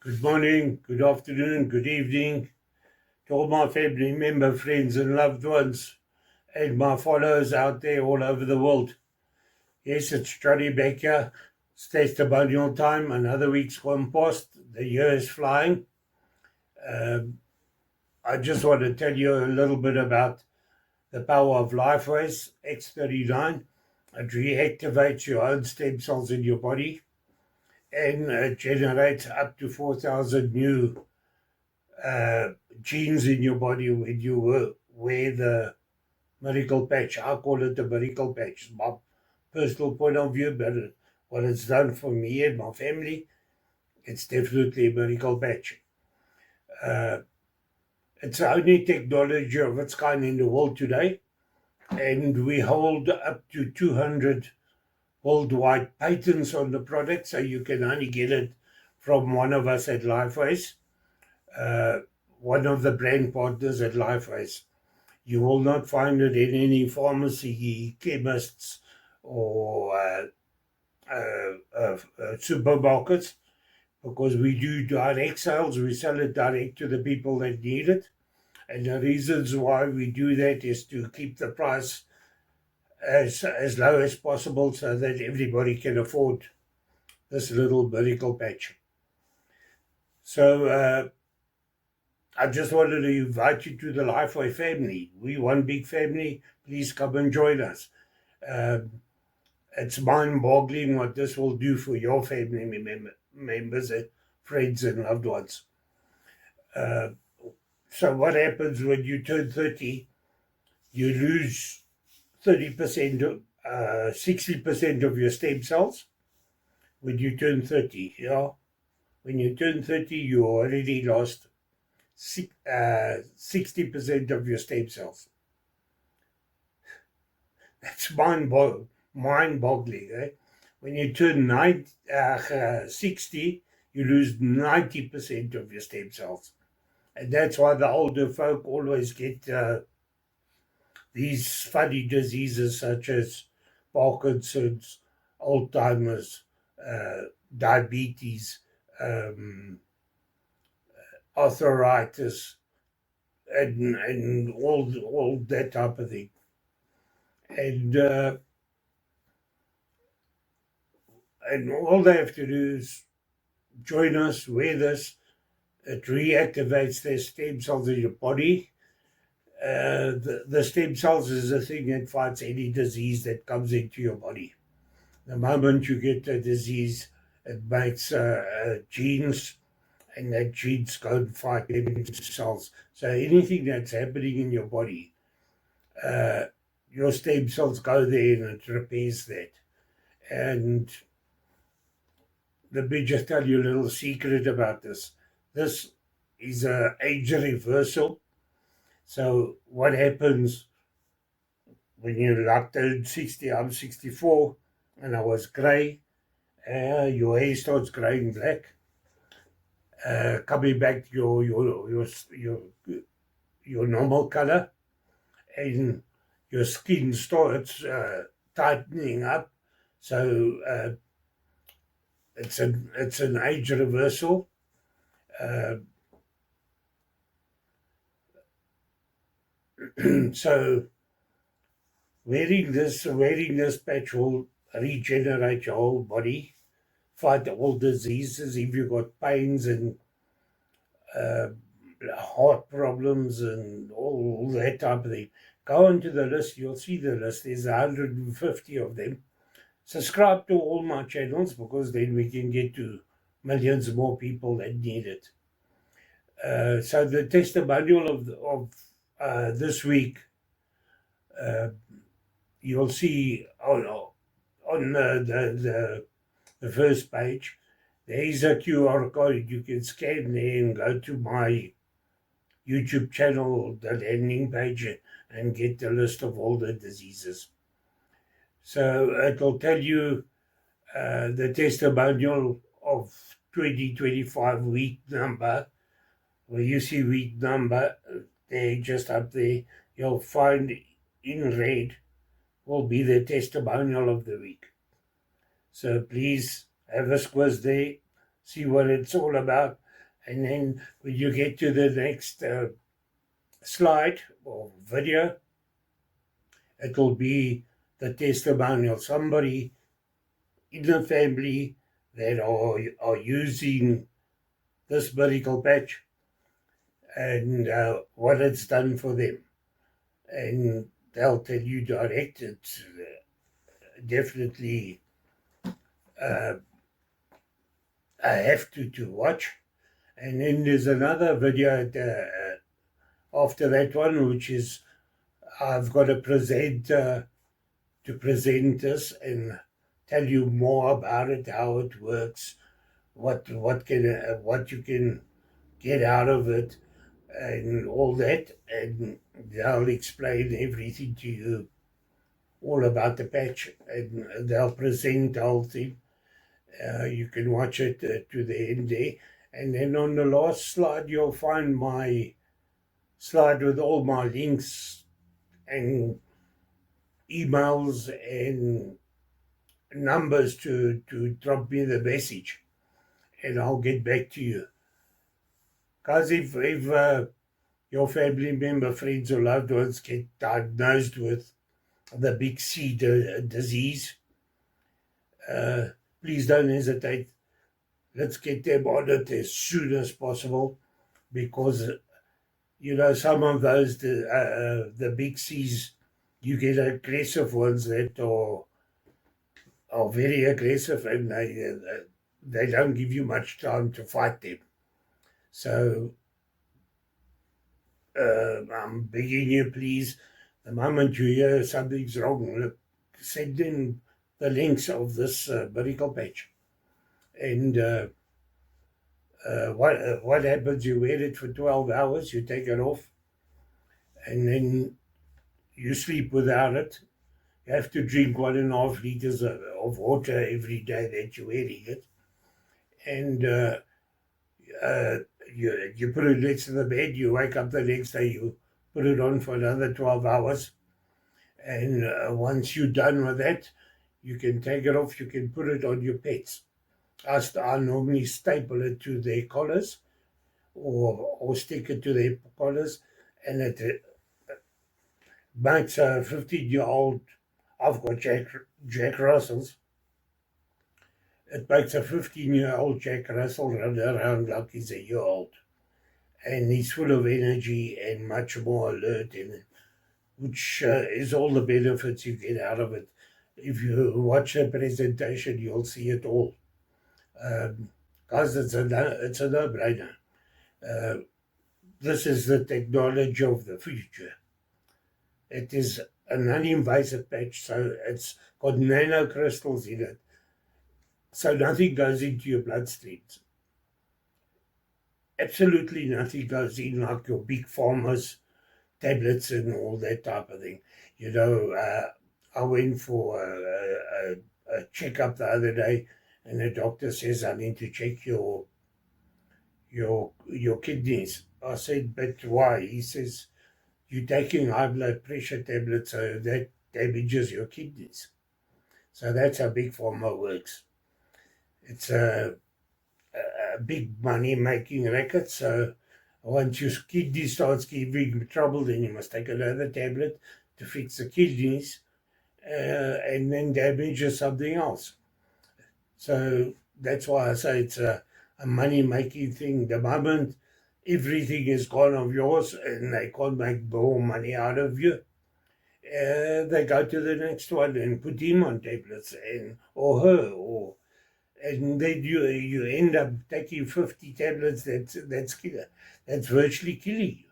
Good morning, good afternoon, good evening to all my family member, friends, and loved ones, and my followers out there all over the world. Yes, it's Johnny Baker. It's testimonial time. Another week's gone past. The year is flying. Um, I just want to tell you a little bit about the power of LifeWays X39. It reactivates your own stem cells in your body, and it generates up to 4,000 new genes in your body when you wear the miracle patch. I call it the miracle patch. My personal point of view, but what it's done for me and my family, it's definitely a miracle patch. It's the only technology of its kind in the world today, and we hold up to 200 worldwide patents on the product, so you can only get it from one of us at LifeWays, one of the brand partners at LifeWays. You will not find it in any pharmacy, chemists, or supermarkets, because we do direct sales. We sell it direct to the people that need it. And the reasons why we do that is to keep the price as low as possible so that everybody can afford this little miracle patch. So I just wanted to invite you to the Lifeway family. We one big family. Please come and join us. It's mind-boggling what this will do for your family members, and friends, and loved ones. So what happens when you turn 30? You lose 30%, 60% of your stem cells when you turn 30. Yeah? When you turn 30, you already lost 60% of your stem cells. That's mind-boggling. Eh? When you turn 60, you lose 90% of your stem cells. And that's why the older folk always get these funny diseases such as Parkinson's, Alzheimer's, diabetes, arthritis, and all that type of thing. And all they have to do is join us, wear this. It reactivates their stem cells in your body. The stem cells is the thing that fights any disease that comes into your body. The moment you get the disease, it makes genes, and that genes go and fight stem cells. So anything that's happening in your body, your stem cells go there and it repairs that. And let me just tell you a little secret about this. This is an age reversal. So what happens when you turn 60? I'm 64, and I was grey. Your hair starts greying black, coming back to your normal color, and your skin starts tightening up. So it's an age reversal. So wearing this patch will regenerate your whole body, fight all diseases. If you've got pains and heart problems and all that type of thing, go into the list. You'll see the list. There's 150 of them. Subscribe to all my channels, because then we can get to millions more people that need it. So the testimonial of this week, you'll see on the first page, there is a QR code. You can scan there and go to my YouTube channel, the landing page, and get the list of all the diseases. So it'll tell you the testimonial of 2025 week number. Where you see week number, there, just up there, you'll find in red will be the testimonial of the week. So please have a squiz there, see what it's all about. And then when you get to the next slide or video, it will be the testimonial. Somebody in the family that are using this medical patch and what it's done for them. And they'll tell you direct. It's definitely I have to watch. And then there's another video after that one, which is I've got to present this and tell you more about it, how it works, what you can get out of it, and all that. And they'll explain everything to you, all about the patch, and they'll present the whole thing. You can watch it to the end there. And then on the last slide, you'll find my slide with all my links and emails and numbers to drop me the message, and I'll get back to you. Because if your family member, friends, or loved ones get diagnosed with the big C disease, please don't hesitate. Let's get them on it as soon as possible, because some of those the big C's, you get aggressive ones that are very aggressive, and they don't give you much time to fight them. So I'm begging you, please, the moment you hear something's wrong, look, send in the links of this medical patch. And what happens, you wear it for 12 hours, you take it off, and then you sleep without it. You have to drink 1.5 liters of water every day that you're wearing it. And you put it next to the bed, you wake up the next day, you put it on for another 12 hours. And once you're done with that, you can take it off, you can put it on your pets. I normally staple it to their collars or stick it to their collars, and it makes a 15-year-old, I've got Jack Russells, it makes a 15-year-old Jack Russell run around like he's a year old. And he's full of energy and much more alert, which is all the benefits you get out of it. If you watch the presentation, you'll see it all. Guys, it's a no-brainer. This is the technology of the future. It is a non-invasive patch, so it's got nanocrystals in it, so nothing goes into your bloodstreams. Absolutely nothing goes in like your big pharma's tablets and all that type of thing. I went for a checkup the other day, and the doctor says I need to check your kidneys. I said, but why? He says, you're taking high blood pressure tablets, so that damages your kidneys. So that's how big pharma works. It's a big money-making racket. So once your kidney starts giving trouble, then you must take another tablet to fix the kidneys, and then damages something else. So that's why I say it's a money-making thing. The moment everything is gone of yours and they can't make more money out of you, they go to the next one and put him on tablets, or her, and then you end up taking 50 tablets. That's virtually killing you.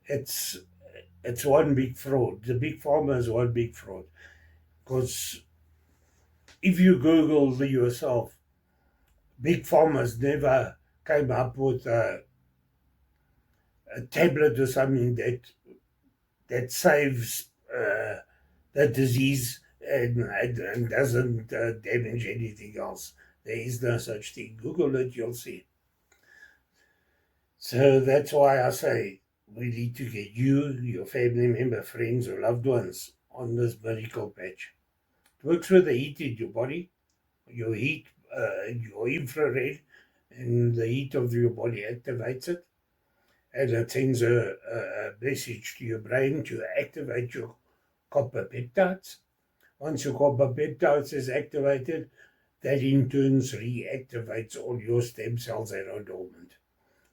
It's one big fraud. The big pharma is one big fraud, because if you Google yourself, big pharma's never came up with a tablet or something that saves the disease and doesn't damage anything else. There is no such thing. Google it, you'll see. So that's why I say we need to get you, your family member, friends, or loved ones on this medical patch. It works with the heat in your body, your heat, your infrared, and the heat of your body activates it, and it sends a message to your brain to activate your copper peptides. Once your copper peptides is activated, that in turn reactivates all your stem cells that are dormant.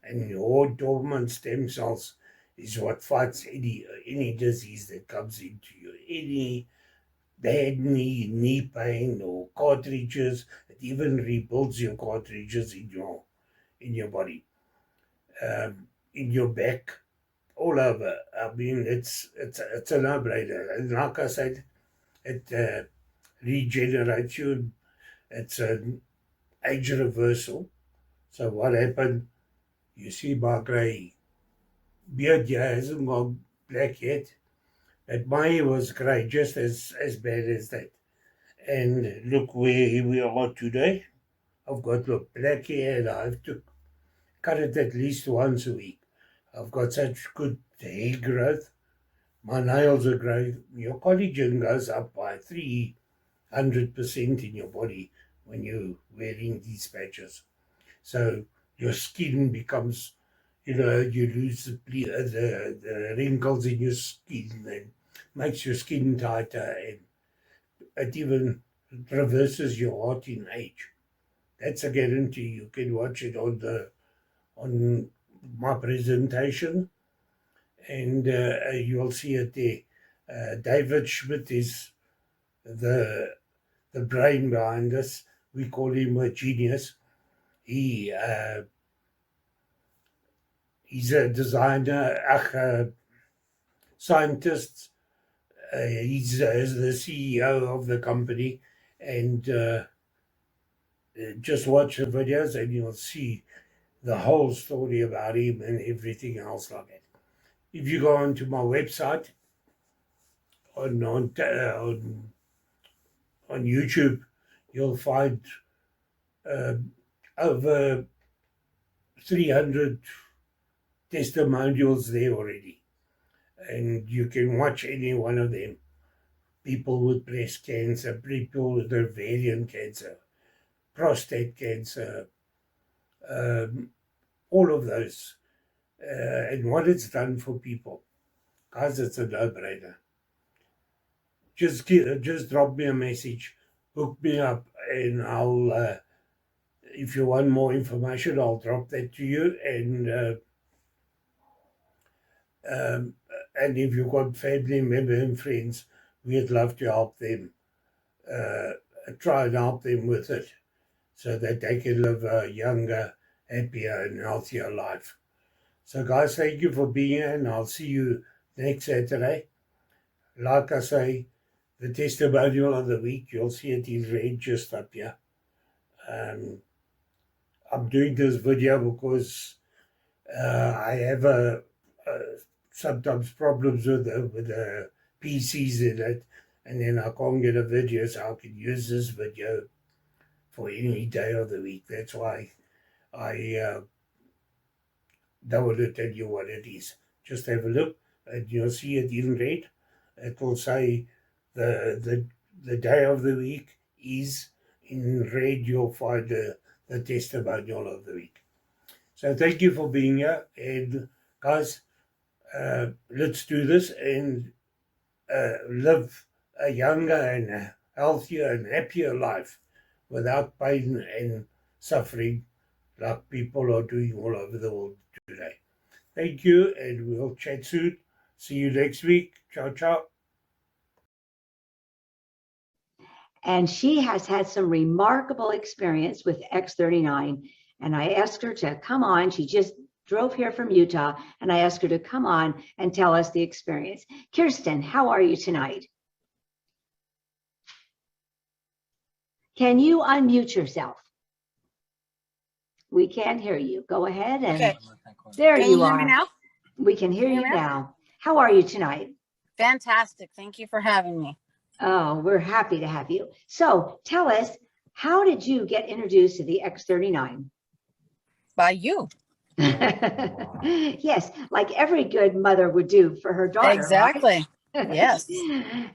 And your dormant stem cells is what fights any disease that comes into you. Any bad knee pain or cartridges, it even rebuilds your cartridges in your body, in your back, all over. I mean, it's a no-brainer. And like I said, it regenerates you. It's an age reversal. So what happened? You see, my grey beard here hasn't gone black yet, but my hair was grey, just as bad as that. And look where we are today. I've got black hair, and I have to cut it at least once a week. I've got such good hair growth. My nails are growing. Your collagen goes up by 300% in your body when you're wearing these patches. So your skin becomes, you lose the wrinkles in your skin and makes your skin tighter, and it even reverses your heart in age. That's a guarantee. You can watch it on my presentation, and you'll see it there. David Schmidt is the brain behind this. We call him a genius. He's a designer, a scientist. He's the CEO of the company, and just watch the videos and you'll see the whole story about him and everything else like that. If you go onto my website on YouTube, you'll find over 300 testimonials there already, and you can watch any one of them. People with breast cancer, people with ovarian cancer, prostate cancer, all of those, and what it's done for people. Guys, it's a no-brainer. Just drop me a message, hook me up, and I'll, if you want more information, I'll drop that to you. And if you've got family members and friends, we'd love to help them, try and help them with it, so that they can live a younger, happier, and healthier life. So, guys, thank you for being here, and I'll see you next Saturday. Like I say, the testimonial of the week, you'll see it in red just up here. I'm doing this video because I have sometimes problems with the PCs in it, and then I can't get a video, so I can use this video for any day of the week. That's why I don't want to tell you what it is. Just have a look, and you'll see it in red. It will say the day of the week is in red. You'll find the testimonial of the week. So thank you for being here, and guys, let's do this and live a younger and a healthier and happier life without pain and suffering like people are doing all over the world today. Thank you, and we'll chat soon. See you next week. Ciao, ciao. And she has had some remarkable experience with X39. And I asked her to come on. She just drove here from Utah, and I asked her to come on and tell us the experience. Kirsten, how are you tonight? Can you unmute yourself? We can't hear you. Go ahead. And okay. There can you hear are. Me now? We can hear you now. How are you tonight? Fantastic. Thank you for having me. Oh, we're happy to have you. So tell us, how did you get introduced to the X39? By you. Yes, like every good mother would do for her daughter. Exactly. Right? Yes.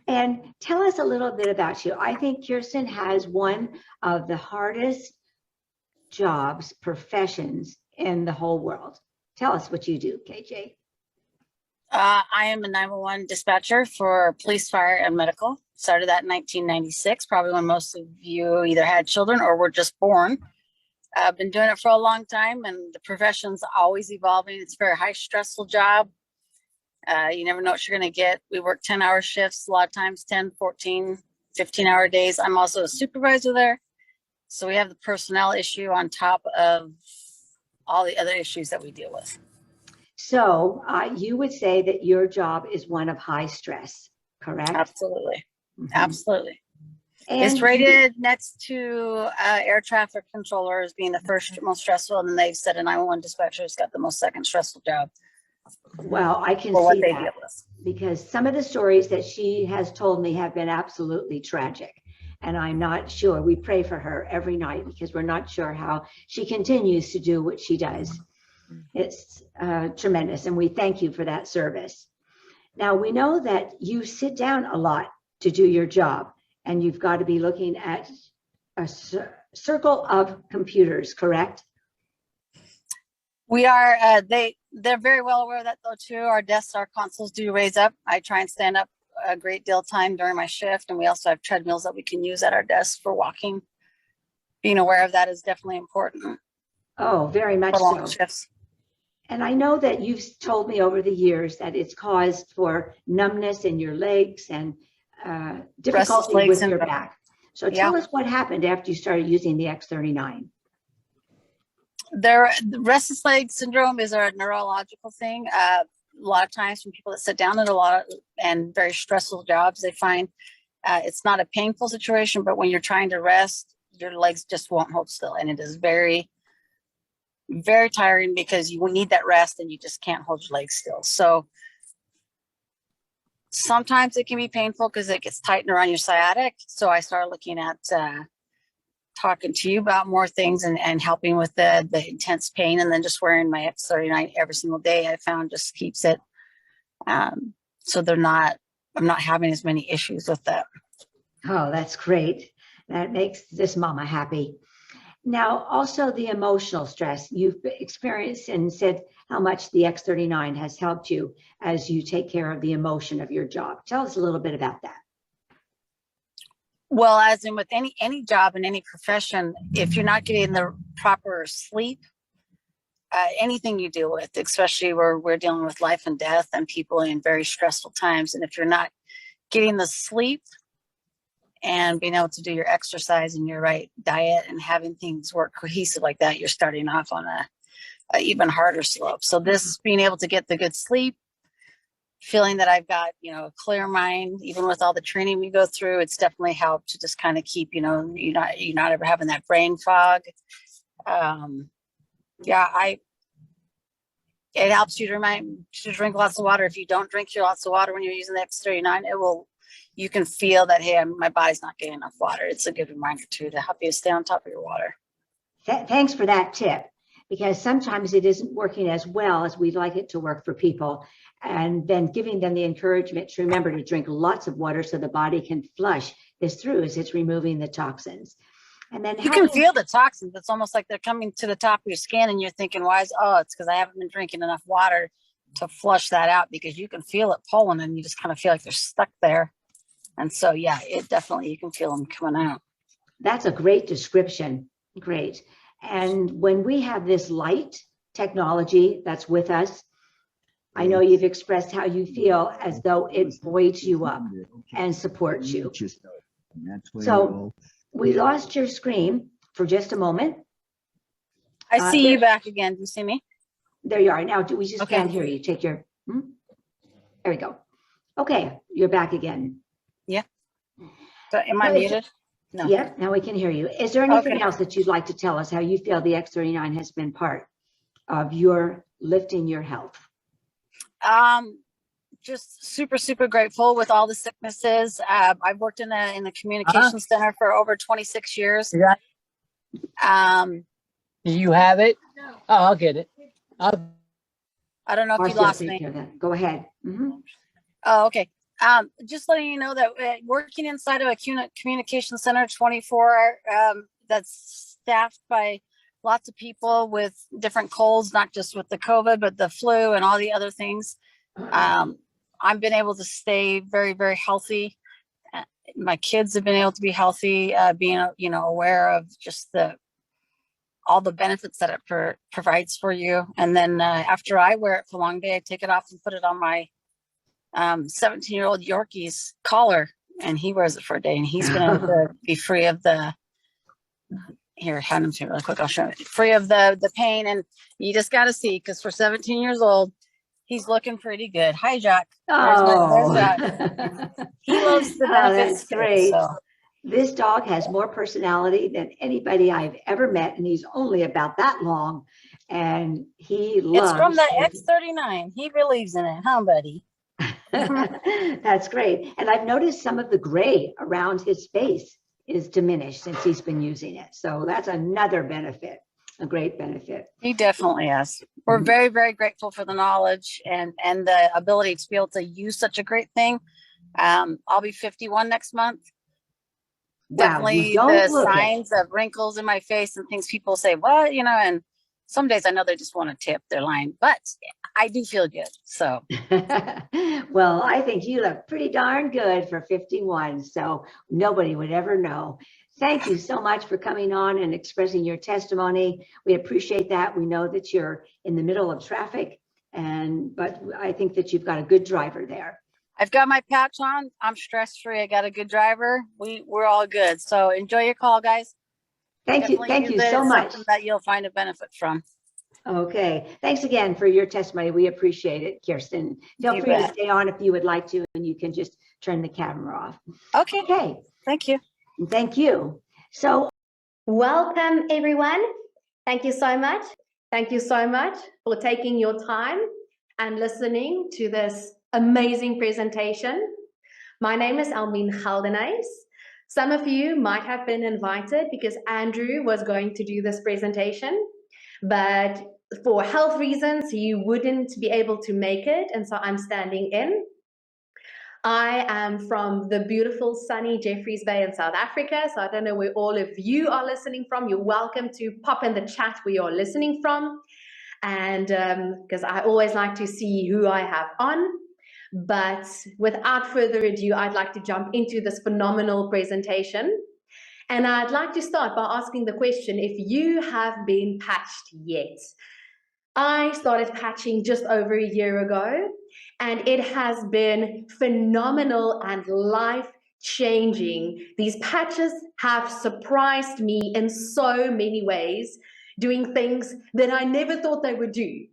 And tell us a little bit about you. I think Kirsten has one of the hardest jobs, professions in the whole world. Tell us what you do, KJ. I am a 911 dispatcher for police, fire, and medical. Started that in 1996, probably when most of you either had children or were just born. I've been doing it for a long time, and the profession's always evolving. It's a very high stressful job. You never know what you're going to get. We work 10-hour shifts, a lot of times 10, 14, 15-hour days. I'm also a supervisor there. So we have the personnel issue on top of all the other issues that we deal with. So you would say that your job is one of high stress, correct? Absolutely. Mhm. Absolutely. And It's rated next to air traffic controllers being the first most stressful, and then they've said a 911 dispatcher has got the most second stressful job. Well, I can for what see they that deal with. because some of the stories that she has told me have been absolutely tragic. And I'm not sure. We pray for her every night because we're not sure how she continues to do what she does. It's tremendous. And we thank you for that service. Now, we know that you sit down a lot to do your job, and you've got to be looking at a circle of computers, correct? We are, they're very well aware of that though too. Our desks, our consoles do raise up. I try and stand up a great deal of time during my shift. And we also have treadmills that we can use at our desks for walking. Being aware of that is definitely important. Oh, very much for long so. shifts. And I know that you've told me over the years that it's caused for numbness in your legs and difficulty leg with your syndrome. back. So tell us what happened after you started using the X39. The restless leg syndrome is a neurological thing. A lot of times when people that sit down and very stressful jobs, they find it's not a painful situation, but when you're trying to rest, your legs just won't hold still. And it is very, very tiring because you need that rest and you just can't hold your legs still. So sometimes it can be painful because it gets tightened around your sciatic. So I started looking at talking to you about more things and helping with the intense pain, and then just wearing my X39 every single day, I found just keeps it so I'm not having as many issues with that. Oh, that's great. That makes this mama happy. Now, also the emotional stress you've experienced and said how much the X39 has helped you as you take care of the emotion of your job. Tell us a little bit about that. Well, as in with any job in any profession, if you're not getting the proper sleep, anything you deal with, especially where we're dealing with life and death and people in very stressful times, and if you're not getting the sleep and being able to do your exercise and your right diet and having things work cohesive like that, you're starting off on a even harder slope. So this being able to get the good sleep, feeling that I've got, a clear mind, even with all the training we go through, it's definitely helped to just kind of keep, you're not ever having that brain fog. It helps you to drink lots of water. If you don't drink lots of water when you're using the X39, you can feel that, hey, my body's not getting enough water. It's a good reminder too, to help you stay on top of your water. Thanks for that tip, because sometimes it isn't working as well as we'd like it to work for people. And then giving them the encouragement to remember to drink lots of water so the body can flush this through as it's removing the toxins. And then you can feel the toxins. It's almost like they're coming to the top of your skin and you're thinking, it's because I haven't been drinking enough water to flush that out, because you can feel it pulling and you just kind of feel like they're stuck there. And so, you can feel them coming out. That's a great description. Great. And when we have this light technology that's with us, I know you've expressed how you feel as though it buoys you up and supports you. So we lost your screen for just a moment. I see you back again. Do you see me? There you are. Now, we just can't hear you. Take your, there we go. Okay, you're back again. Yeah. So am I muted? No. Yep, now we can hear you. Is there anything else that you'd like to tell us how you feel the X39 has been part of your lifting your health? Just super, super grateful with all the sicknesses. I've worked in the communications center for over 26 years. Yeah. Do you have it? Oh, I'll get it. I don't know if you lost me. Go ahead. Oh, okay. Just letting you know that working inside of a communication center 24, that's staffed by lots of people with different colds, not just with the COVID, but the flu and all the other things. I've been able to stay very, very healthy. My kids have been able to be healthy, being, aware of just all the benefits that it provides for you. And then after I wear it for a long day, I take it off and put it on my 17-year-old Yorkie's collar, and he wears it for a day, and he's been able to be free of hand him to me really quick. I'll show you. Free of the pain. And you just got to see, because for 17 years old, he's looking pretty good. Hi, Jack. Oh, there's Jack. He loves the oh, benefits. that's great. So. This dog has more personality than anybody I've ever met, and he's only about that long, and he loves. It's from the X39. He believes in it, huh, buddy? That's great. And I've noticed some of the gray around his face is diminished since he's been using it. So that's another benefit, a great benefit. He definitely has. We're very, very grateful for the knowledge and the ability to be able to use such a great thing. I'll be 51 next month. Wow, definitely the signs of wrinkles in my face and things people say, what, and some days I know they just want to tip their line, but I do feel good. So, well, I think you look pretty darn good for 51. So nobody would ever know. Thank you so much for coming on and expressing your testimony. We appreciate that. We know that you're in the middle of traffic, but I think that you've got a good driver there. I've got my patch on. I'm stress-free. I got a good driver. We're all good. So enjoy your call, guys. Thank you. Thank you so much. That you'll find a benefit from. Okay. Thanks again for your testimony. We appreciate it, Kirsten. Feel free to stay on if you would like to, and you can just turn the camera off. Okay. Okay. Thank you. Thank you. So, welcome, everyone. Thank you so much. Thank you so much for taking your time and listening to this amazing presentation. My name is Almien Geldenhuys. Some of you might have been invited because Andrew was going to do this presentation, but for health reasons, he wouldn't be able to make it, and so I'm standing in. I am from the beautiful sunny Jeffreys Bay in South Africa, so I don't know where all of you are listening from. You're welcome to pop in the chat where you're listening from, and because I always like to see who I have on. But without further ado, I'd like to jump into this phenomenal presentation. And I'd like to start by asking the question, if you have been patched yet. I started patching just over a year ago, and it has been phenomenal and life-changing. These patches have surprised me in so many ways, doing things that I never thought they would do.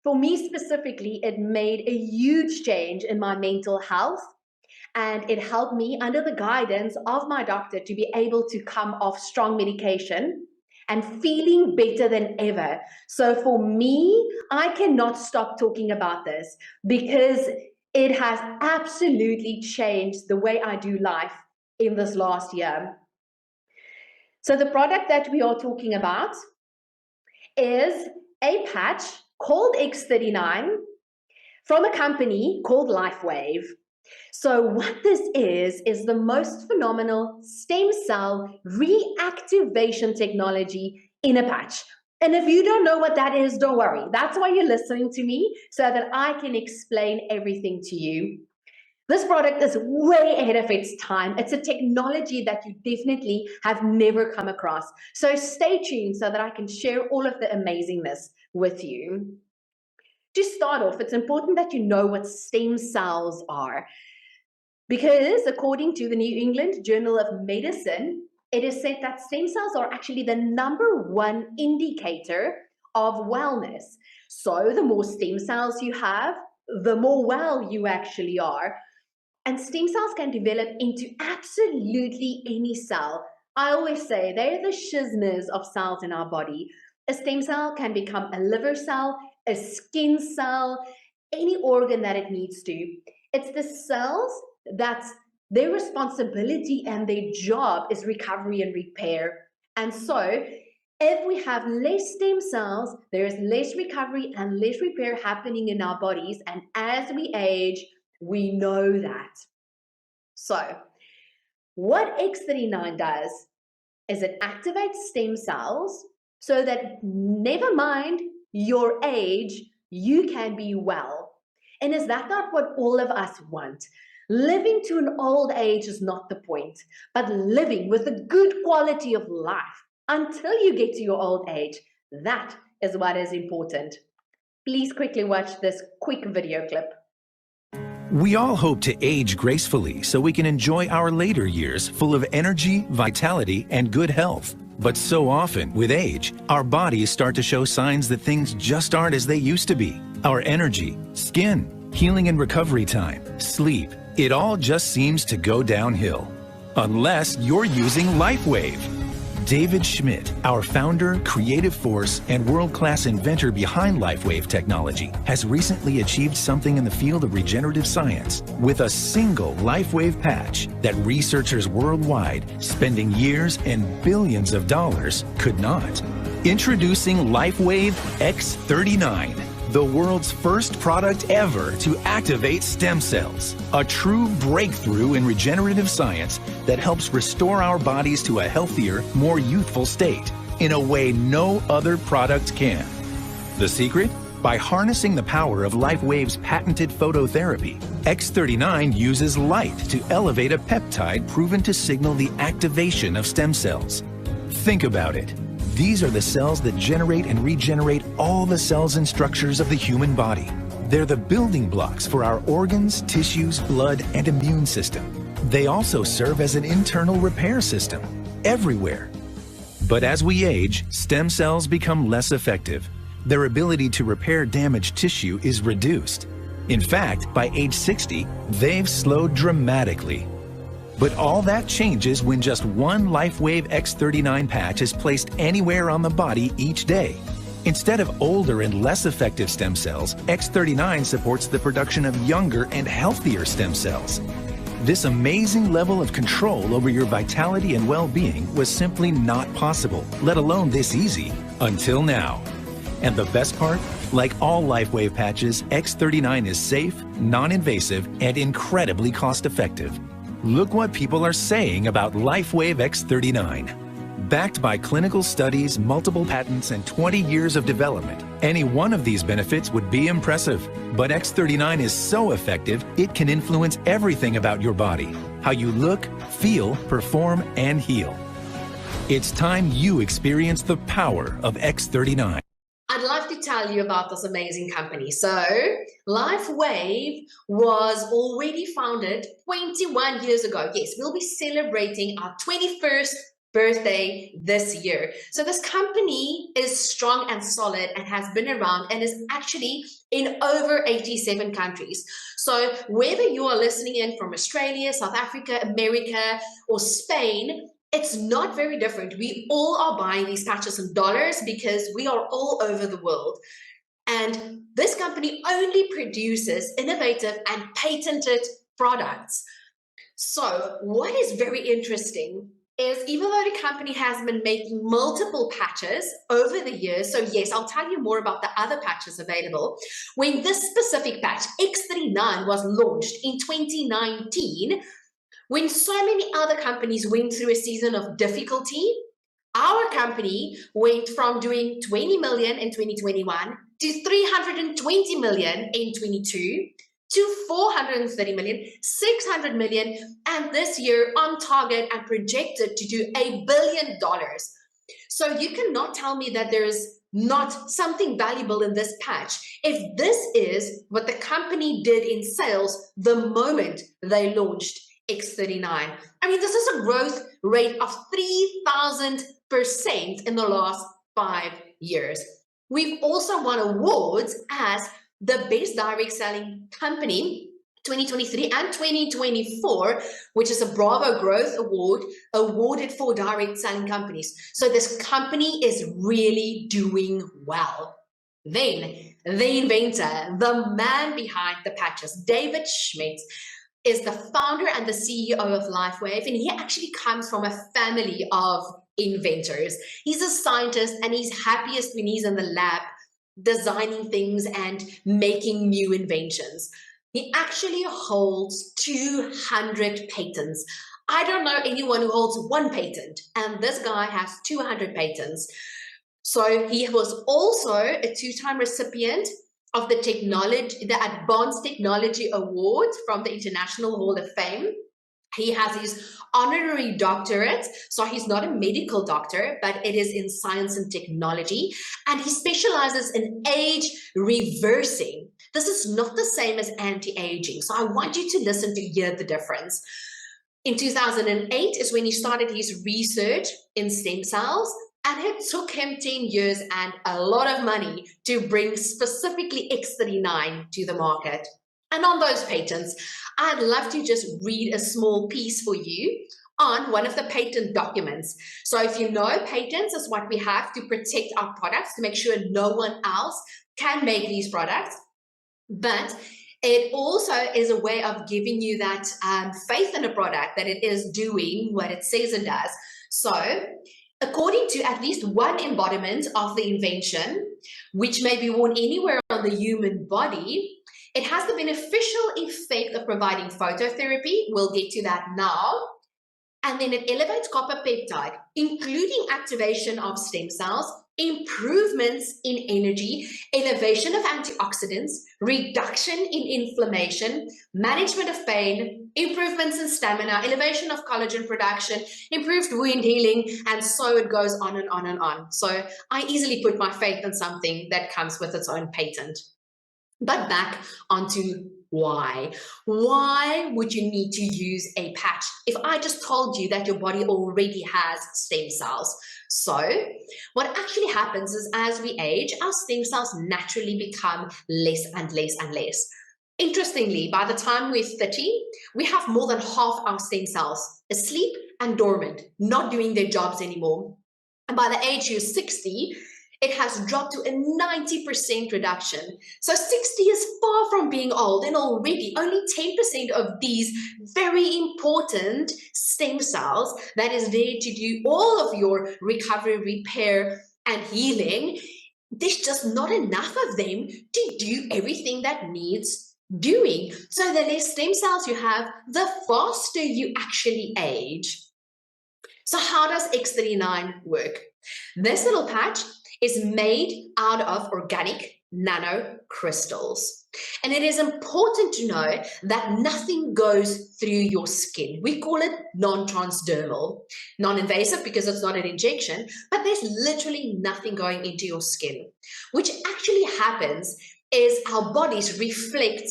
For me specifically, it made a huge change in my mental health, and it helped me, under the guidance of my doctor, to be able to come off strong medication and feeling better than ever. So for me, I cannot stop talking about this because it has absolutely changed the way I do life in this last year. So the product that we are talking about is a patch called X39 from a company called LifeWave. So what this is the most phenomenal stem cell reactivation technology in a patch. And if you don't know what that is, don't worry. That's why you're listening to me, so that I can explain everything to you. This product is way ahead of its time. It's a technology that you definitely have never come across. So stay tuned so that I can share all of the amazingness with you. To start off, it's important that you know what stem cells are, because according to the New England Journal of Medicine, it is said that stem cells are actually the #1 indicator of wellness. So the more stem cells you have, the more well you actually are. And stem cells can develop into absolutely any cell. I always say they're the shizners of cells in our body. A stem cell can become a liver cell, a skin cell, any organ that it needs to. It's the cells that's their responsibility, and their job is recovery and repair. And so if we have less stem cells, there is less recovery and less repair happening in our bodies. And as we age, we know that. So what X39 does is it activates stem cells so that never mind your age, you can be well. And is that not what all of us want? Living to an old age is not the point, but living with a good quality of life until you get to your old age. That is what is important. Please quickly watch this quick video clip. We all hope to age gracefully so we can enjoy our later years full of energy, vitality, and good health. But so often, with age, our bodies start to show signs that things just aren't as they used to be. Our energy, skin, healing and recovery time, sleep, it all just seems to go downhill. Unless you're using LifeWave. David Schmidt, our founder, creative force, and world-class inventor behind LifeWave technology, has recently achieved something in the field of regenerative science with a single LifeWave patch that researchers worldwide, spending years and billions of dollars, could not. Introducing LifeWave X39, the world's first product ever to activate stem cells. A true breakthrough in regenerative science that helps restore our bodies to a healthier, more youthful state in a way no other product can. The secret? By harnessing the power of LifeWave's patented phototherapy, X39 uses light to elevate a peptide proven to signal the activation of stem cells. Think about it. These are the cells that generate and regenerate all the cells and structures of the human body. They're the building blocks for our organs, tissues, blood, and immune system. They also serve as an internal repair system everywhere. But as we age, stem cells become less effective. Their ability to repair damaged tissue is reduced. In fact, by age 60, they've slowed dramatically. But all that changes when just one LifeWave X39 patch is placed anywhere on the body each day. Instead of older and less effective stem cells, X39 supports the production of younger and healthier stem cells. This amazing level of control over your vitality and well-being was simply not possible, let alone this easy, until now. And the best part? Like all LifeWave patches, X39 is safe, non-invasive, and incredibly cost-effective. Look what people are saying about LifeWave X39. Backed by clinical studies, multiple patents, and 20 years of development, any one of these benefits would be impressive. But X39 is so effective, it can influence everything about your body, how you look, feel, perform, and heal. It's time you experience the power of X39. I'd love to tell you about this amazing company. So, LifeWave was already founded 21 years ago. Yes, we'll be celebrating our 21st birthday this year. So this company is strong and solid and has been around and is actually in over 87 countries. So whether you are listening in from Australia, South Africa, America, or Spain, it's not very different. We all are buying these patches in dollars because we are all over the world. And this company only produces innovative and patented products. So what is very interesting is even though the company has been making multiple patches over the years, so yes, I'll tell you more about the other patches available. When this specific patch, X39, was launched in 2019, when so many other companies went through a season of difficulty, our company went from doing 20 million in 2021 to 320 million in 22 to 430 million, 600 million, and this year on target and projected to do $1 billion. So you cannot tell me that there is not something valuable in this patch if this is what the company did in sales the moment they launched X39. I mean, this is a growth rate of 3,000% in the last 5 years. We've also won awards as the best direct selling company 2023 and 2024, which is a Bravo Growth Award awarded for direct selling companies. So this company is really doing well. Then the inventor, the man behind the patches, David Schmidt, is the founder and the CEO of LifeWave, and he actually comes from a family of inventors. He's a scientist and he's happiest when he's in the lab designing things and making new inventions. He actually holds 200 patents. I don't know anyone who holds one patent, and this guy has 200 patents. So he was also a 2-time recipient of the Advanced Technology Award from the International Hall of Fame. He has his honorary doctorate, so he's not a medical doctor, but it is in science and technology, and he specializes in age reversing. This is not the same as anti-aging, so I want you to listen to hear the difference. In 2008 is when he started his research in stem cells, and it took him 10 years and a lot of money to bring specifically X39 to the market. And on those patents, I'd love to just read a small piece for you on one of the patent documents. So if you know, patents is what we have to protect our products, to make sure no one else can make these products. But it also is a way of giving you that faith in a product, that it is doing what it says it does. So according to at least one embodiment of the invention, which may be worn anywhere on the human body, it has the beneficial effect of providing phototherapy. We'll get to that now. And then it elevates copper peptide, including activation of stem cells, improvements in energy, elevation of antioxidants, reduction in inflammation, management of pain, improvements in stamina, elevation of collagen production, improved wound healing, and so it goes on and on and on. So I easily put my faith in something that comes with its own patent. But back onto why. Why would you need to use a patch if I just told you that your body already has stem cells? So what actually happens is, as we age, our stem cells naturally become less and less and less. Interestingly, by the time we're 30, we have more than half our stem cells asleep and dormant, not doing their jobs anymore. And by the age you're 60, it has dropped to a 90% reduction. So 60 is far from being old, and already only 10% of these very important stem cells that is there to do all of your recovery, repair, and healing. There's just not enough of them to do everything that needs doing. So the less stem cells you have, the faster you actually age. So how does X39 work? This little patch is made out of organic nanocrystals. And it is important to know that nothing goes through your skin. We call it non-transdermal, non-invasive because it's not an injection, but there's literally nothing going into your skin. Which actually happens is our bodies reflect,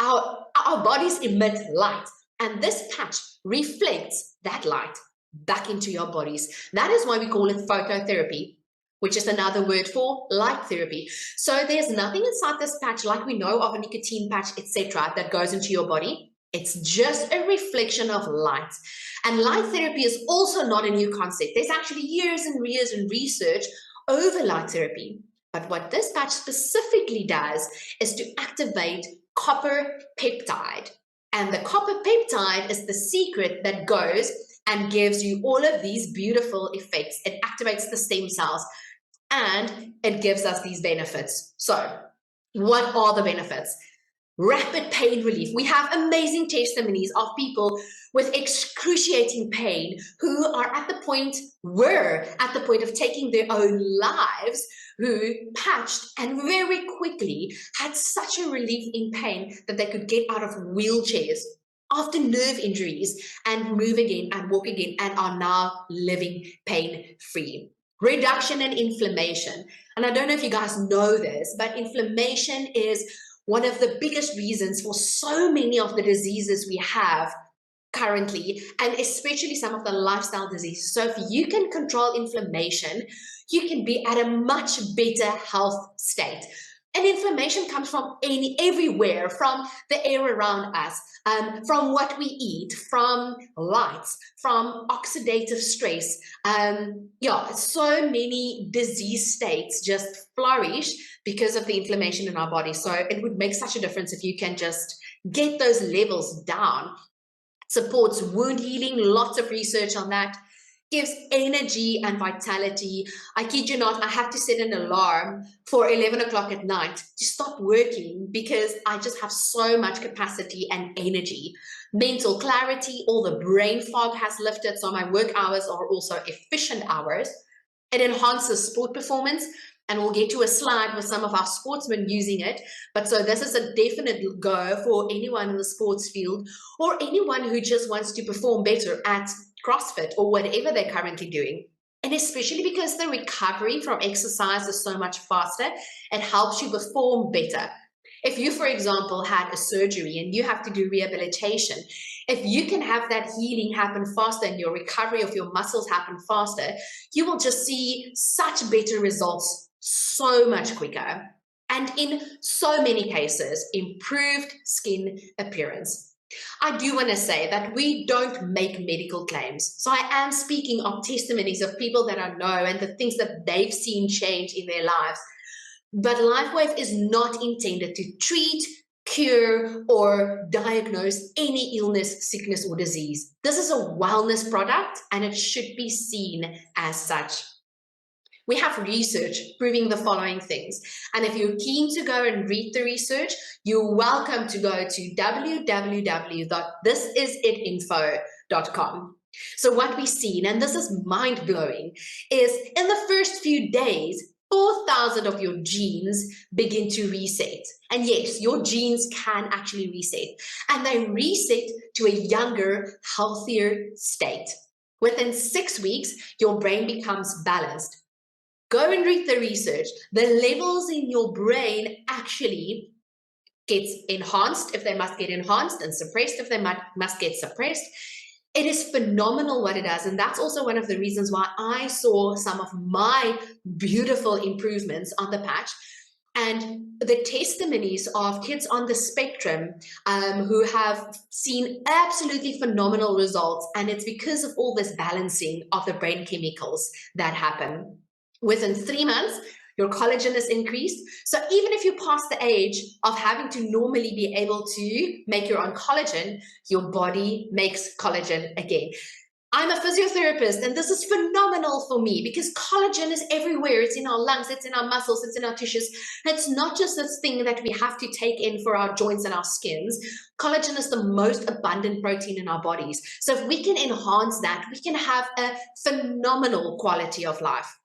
our bodies emit light, and this patch reflects that light back into your bodies. That is why we call it phototherapy, which is another word for light therapy. So there's nothing inside this patch like we know of a nicotine patch, etc., that goes into your body. It's just a reflection of light. And light therapy is also not a new concept. There's actually years and years in research over light therapy. But what this patch specifically does is to activate copper peptide. And the copper peptide is the secret that goes and gives you all of these beautiful effects. It activates the stem cells, and it gives us these benefits. So what are the benefits? Rapid pain relief. We have amazing testimonies of people with excruciating pain who were at the point of taking their own lives, who patched and very quickly had such a relief in pain that they could get out of wheelchairs after nerve injuries and move again and walk again, and are now living pain-free. Reduction in inflammation. And I don't know if you guys know this, but inflammation is one of the biggest reasons for so many of the diseases we have currently, and especially some of the lifestyle diseases. So if you can control inflammation, you can be at a much better health state. And inflammation comes from everywhere, from the air around us, from what we eat, from lights, from oxidative stress. So many disease states just flourish because of the inflammation in our body. So it would make such a difference if you can just get those levels down. Supports wound healing, lots of research on that. Gives energy and vitality. I kid you not, I have to set an alarm for 11 o'clock at night to stop working because I just have so much capacity and energy. Mental clarity, all the brain fog has lifted, so my work hours are also efficient hours. It enhances sport performance, and we'll get to a slide with some of our sportsmen using it. But so this is a definite go for anyone in the sports field, or anyone who just wants to perform better at CrossFit or whatever they're currently doing. And especially because the recovery from exercise is so much faster, it helps you perform better. If you, for example, had a surgery and you have to do rehabilitation, if you can have that healing happen faster and your recovery of your muscles happen faster, you will just see such better results so much quicker. And in so many cases, improved skin appearance. I do want to say that we don't make medical claims. So I am speaking of testimonies of people that I know and the things that they've seen change in their lives. But LifeWave is not intended to treat, cure, or diagnose any illness, sickness, or disease. This is a wellness product, and it should be seen as such. We have research proving the following things. And if you're keen to go and read the research, you're welcome to go to www.thisisitinfo.com. So what we've seen, and this is mind-blowing, is in the first few days, 4,000 of your genes begin to reset. And yes, your genes can actually reset. And they reset to a younger, healthier state. Within 6 weeks, your brain becomes balanced. Go and read the research. The levels in your brain actually gets enhanced if they must get enhanced, and suppressed if they must get suppressed. It is phenomenal what it does. And that's also one of the reasons why I saw some of my beautiful improvements on the patch. And the testimonies of kids on the spectrum who have seen absolutely phenomenal results. And it's because of all this balancing of the brain chemicals that happen. Within 3 months, your collagen is increased. So even if you pass the age of having to normally be able to make your own collagen, your body makes collagen again. I'm a physiotherapist, and this is phenomenal for me because collagen is everywhere. It's in our lungs, it's in our muscles, it's in our tissues. It's not just this thing that we have to take in for our joints and our skins. Collagen is the most abundant protein in our bodies. So if we can enhance that, we can have a phenomenal quality of life.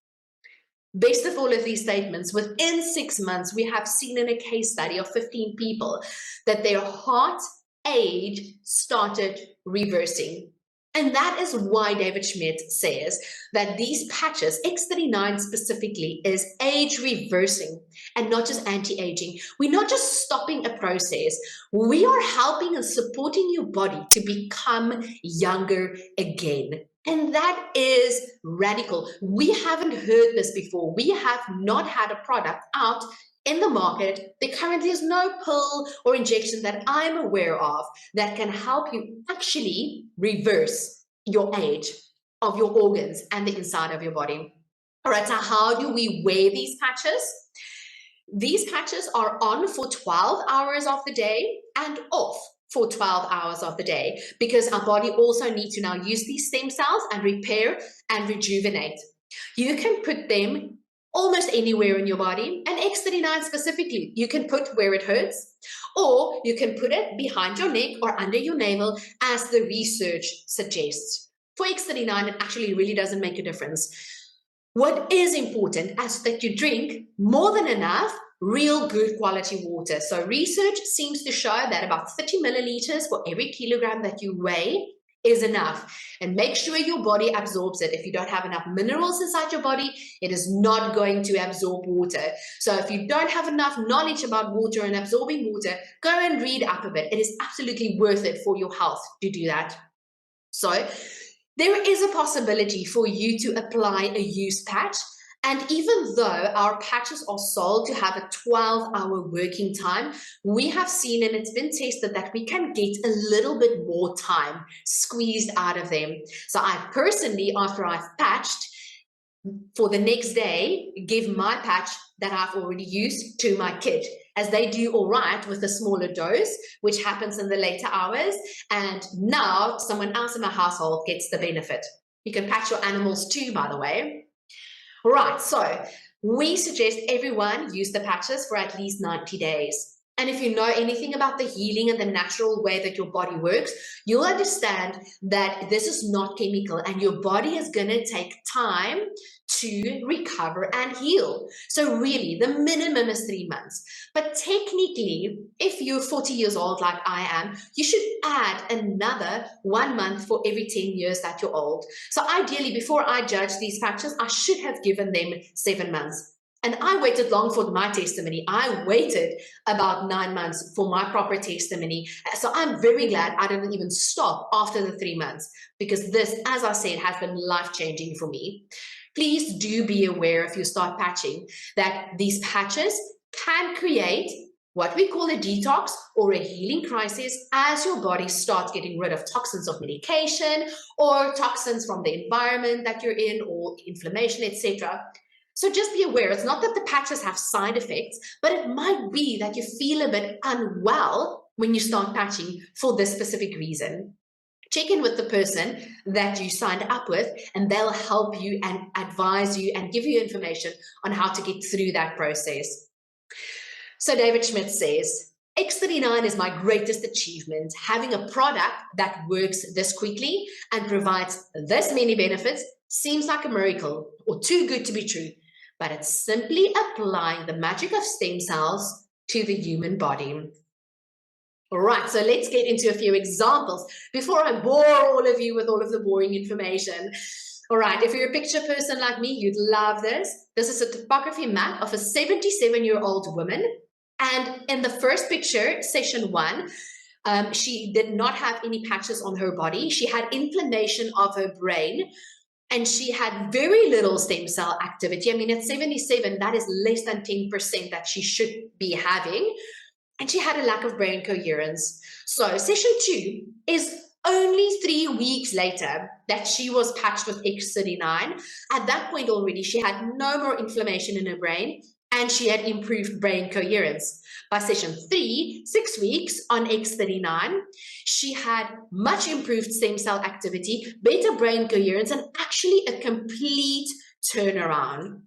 Based of all of these statements, within 6 months, we have seen in a case study of 15 people that their heart age started reversing. And that is why David Schmidt says that these patches, X39 specifically, is age reversing and not just anti-aging. We're not just stopping a process. We are helping and supporting your body to become younger again. And that is radical. We haven't heard this before. We have not had a product out in the market. There currently is no pill or injection that I'm aware of that can help you actually reverse your age of your organs and the inside of your body. All right, so how do we wear these patches? These patches are on for 12 hours of the day and off for 12 hours of the day, because our body also needs to now use these stem cells and repair and rejuvenate. You can put them almost anywhere in your body, and X39 specifically, you can put where it hurts, or you can put it behind your neck or under your navel as the research suggests. For X39, it actually really doesn't make a difference. What is important is that you drink more than enough real good quality water. So research seems to show that about 30 milliliters for every kilogram that you weigh is enough. And make sure your body absorbs it. If you don't have enough minerals inside your body, it is not going to absorb water. So if you don't have enough knowledge about water and absorbing water, go and read up a bit. It is absolutely worth it for your health to do that. So there is a possibility for you to apply a use patch. And even though our patches are sold to have a 12-hour working time, we have seen, and it's been tested, that we can get a little bit more time squeezed out of them. So I personally, after I've patched, for the next day, give my patch that I've already used to my kid, as they do all right with a smaller dose, which happens in the later hours. And now someone else in my household gets the benefit. You can patch your animals too, by the way. Right, so we suggest everyone use the patches for at least 90 days. And if you know anything about the healing and the natural way that your body works, you'll understand that this is not chemical and your body is going to take time to recover and heal. So really, the minimum is 3 months. But technically, if you're 40 years old like I am, you should add another 1 month for every 10 years that you're old. So ideally, before I judge these patches, I should have given them 7 months. And I waited long for my testimony. I waited about 9 months for my proper testimony. So I'm very glad I didn't even stop after the 3 months, because this, as I said, has been life-changing for me. Please do be aware if you start patching that these patches can create what we call a detox or a healing crisis as your body starts getting rid of toxins of medication or toxins from the environment that you're in or inflammation, etc. So just be aware, it's not that the patches have side effects, but it might be that you feel a bit unwell when you start patching for this specific reason. Check in with the person that you signed up with, and they'll help you and advise you and give you information on how to get through that process. So David Schmidt says, X39 is my greatest achievement. Having a product that works this quickly and provides this many benefits seems like a miracle or too good to be true. But it's simply applying the magic of stem cells to the human body. All right, so let's get into a few examples before I bore all of you with all of the boring information. All right, if you're a picture person like me, you'd love this. This is a topography map of a 77-year-old woman. And in the first picture, session 1, she did not have any patches on her body. She had inflammation of her brain. And she had very little stem cell activity. I mean, at 77, that is less than 10% that she should be having. And she had a lack of brain coherence. So session 2 is only 3 weeks later that she was patched with X39. At that point already, she had no more inflammation in her brain and she had improved brain coherence. By session 3, 6 weeks on X39, she had much improved stem cell activity, better brain coherence, and actually a complete turnaround.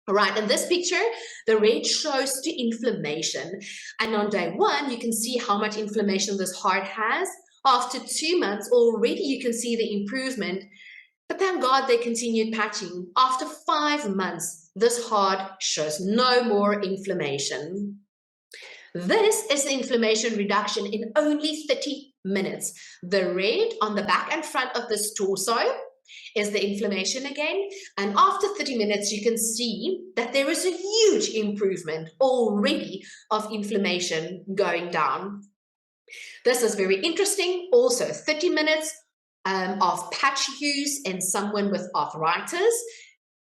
All right, in this picture, the red shows to inflammation. And on day 1, you can see how much inflammation this heart has. After 2 months, already you can see the improvement. But thank God they continued patching. After 5 months, this heart shows no more inflammation. This is the inflammation reduction in only 30 minutes. The red on the back and front of this torso is the inflammation again. And after 30 minutes, you can see that there is a huge improvement already of inflammation going down. This is very interesting. Also, 30 minutes of patch use in someone with arthritis.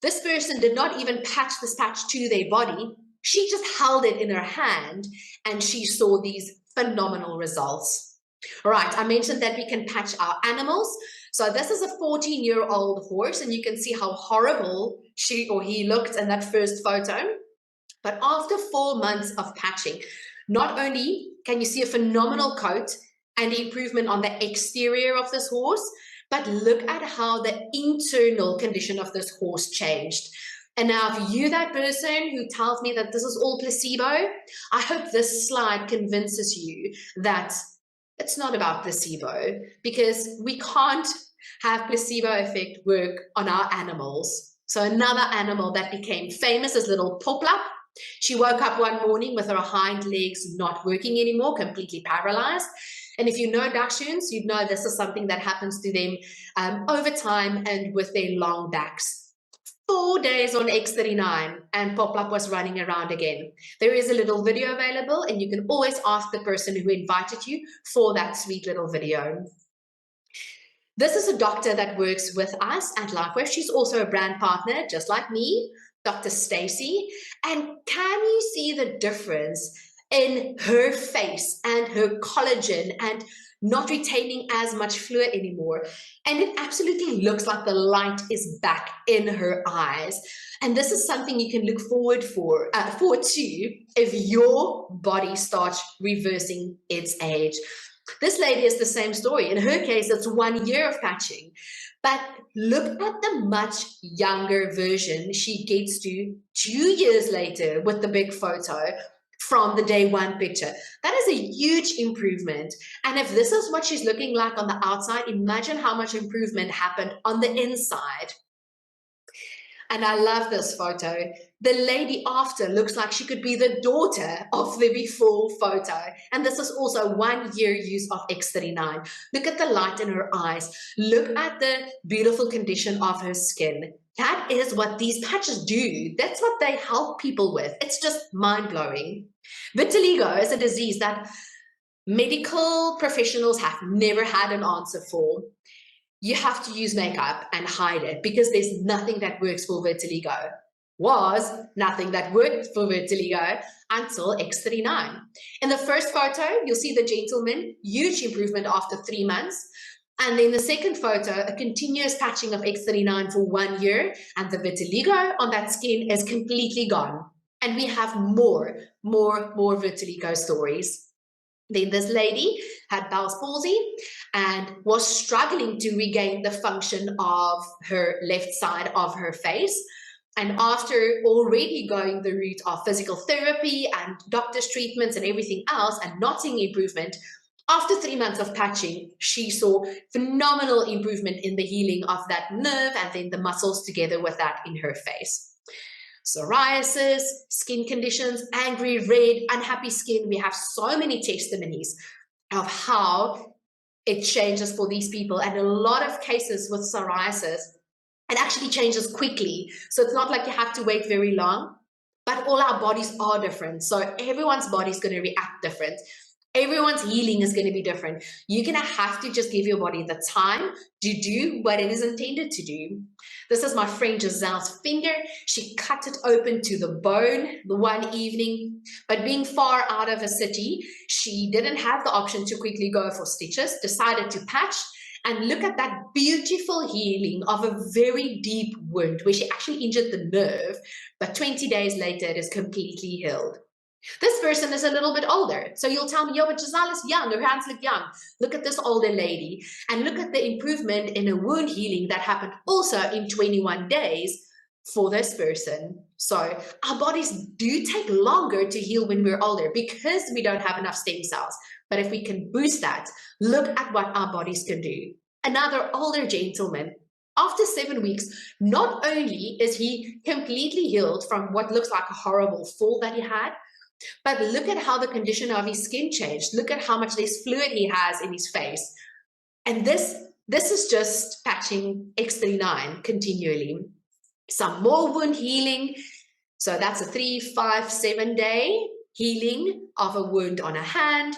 This person did not even patch this patch to their body. She just held it in her hand and she saw these phenomenal results. All right, I mentioned that we can patch our animals. So this is a 14-year-old horse and you can see how horrible she or he looked in that first photo. But after 4 months of patching, not only can you see a phenomenal coat and improvement on the exterior of this horse, but look at how the internal condition of this horse changed. And now if you're that person who tells me that this is all placebo, I hope this slide convinces you that it's not about placebo, because we can't have placebo effect work on our animals. So another animal that became famous is little Poplap. She woke up one morning with her hind legs not working anymore, completely paralyzed. And if you know Dachshunds, you'd know this is something that happens to them over time and with their long backs. 4 days on X39 and Poplap was running around again. There is a little video available and you can always ask the person who invited you for that sweet little video. This is a doctor that works with us at LifeWave. She's also a brand partner, just like me, Dr. Stacy. And can you see the difference in her face and her collagen and not retaining as much fluid anymore? And it absolutely looks like the light is back in her eyes. And this is something you can look forward to if your body starts reversing its age. This lady is the same story. In her case, it's 1 year of patching. But look at the much younger version she gets to 2 years later with the big photo. from the day one picture. That is a huge improvement. And if this is what she's looking like on the outside, imagine how much improvement happened on the inside. And I love this photo. The lady after looks like she could be the daughter of the before photo. And this is also 1 year use of X39. Look at the light in her eyes. Look at the beautiful condition of her skin. That is what these patches do. That's what they help people with. It's just mind-blowing. Vitiligo is a disease that medical professionals have never had an answer for. You have to use makeup and hide it because there's nothing that works for vitiligo. Was nothing that worked for vitiligo until X39. In the first photo, you'll see the gentleman, huge improvement after 3 months. And then the second photo, a continuous patching of X39 for 1 year, and the vitiligo on that skin is completely gone. And we have more vitiligo stories. Then this lady had Bell's palsy and was struggling to regain the function of her left side of her face. And after already going the route of physical therapy and doctor's treatments and everything else and not seeing improvement, after 3 months of patching, she saw phenomenal improvement in the healing of that nerve and then the muscles together with that in her face. Psoriasis, skin conditions, angry, red, unhappy skin. We have so many testimonies of how it changes for these people. And a lot of cases with psoriasis, it actually changes quickly. So it's not like you have to wait very long, but all our bodies are different. So everyone's body is going to react different. Everyone's healing is going to be different. You're going to have to just give your body the time to do what it is intended to do. This is my friend Giselle's finger. She cut it open to the bone the one evening, but being far out of a city, she didn't have the option to quickly go for stitches, decided to patch, and look at that beautiful healing of a very deep wound where she actually injured the nerve, but 20 days later it is completely healed. This person is a little bit older. So you'll tell me, yo, but Giselle is young, her hands look young. Look at this older lady and look at the improvement in a wound healing that happened also in 21 days for this person. So our bodies do take longer to heal when we're older because we don't have enough stem cells. But if we can boost that, look at what our bodies can do. Another older gentleman, after 7 weeks, not only is he completely healed from what looks like a horrible fall that he had, but look at how the condition of his skin changed. Look at how much less fluid he has in his face. And this is just patching X39 continually. Some more wound healing. So that's a 3, 5, 7 day healing of a wound on a hand.